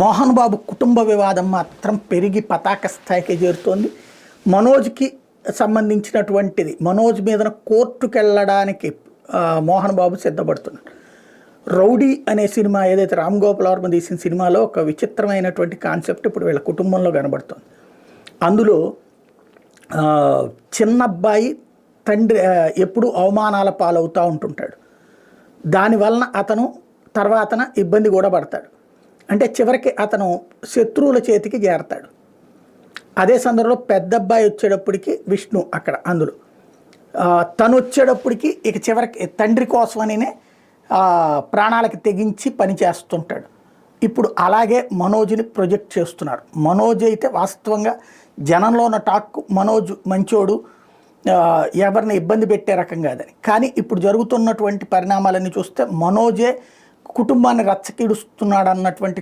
మోహన్ బాబు కుటుంబ వివాదం మాత్రం పెరిగి పతాక స్థాయికి చేరుతోంది. మనోజ్కి సంబంధించినటువంటిది, మనోజ్ మీద కోర్టుకు వెళ్ళడానికి మోహన్ బాబు సిద్ధపడుతున్నాడు. రౌడీ అనే సినిమా ఏదైతే రామ్ గోపాల్ వర్మ తీసిన సినిమాలో ఒక విచిత్రమైనటువంటి కాన్సెప్ట్ ఇప్పుడు వీళ్ళ కుటుంబంలో కనబడుతుంది. అందులో చిన్నబ్బాయి తండ్రి ఎప్పుడు అవమానాల పాలవుతూ ఉంటుంటాడు. దానివలన అతను తర్వాతన ఇబ్బంది కూడా పడతాడు. అంటే చివరికి అతను శత్రువుల చేతికి చేరతాడు. అదే సందర్భంలో పెద్ద అబ్బాయి వచ్చేటప్పటికి విష్ణు అక్కడ అందులో తను వచ్చేటప్పటికి ఇక చివరికి తండ్రి కోసమనినే ప్రాణాలకి తెగించి పని చేస్తుంటాడు. ఇప్పుడు అలాగే మనోజ్ని ప్రొజెక్ట్ చేస్తున్నారు. మనోజ్ అయితే వాస్తవంగా జనంలో ఉన్న టాక్ మనోజ్ మంచోడు, ఎవరిని ఇబ్బంది పెట్టే రకం కాదని. కానీ ఇప్పుడు జరుగుతున్నటువంటి పరిణామాలన్నీ చూస్తే మనోజే కుటుంబాన్ని రచ్చకిడుస్తున్నాడు అన్నటువంటి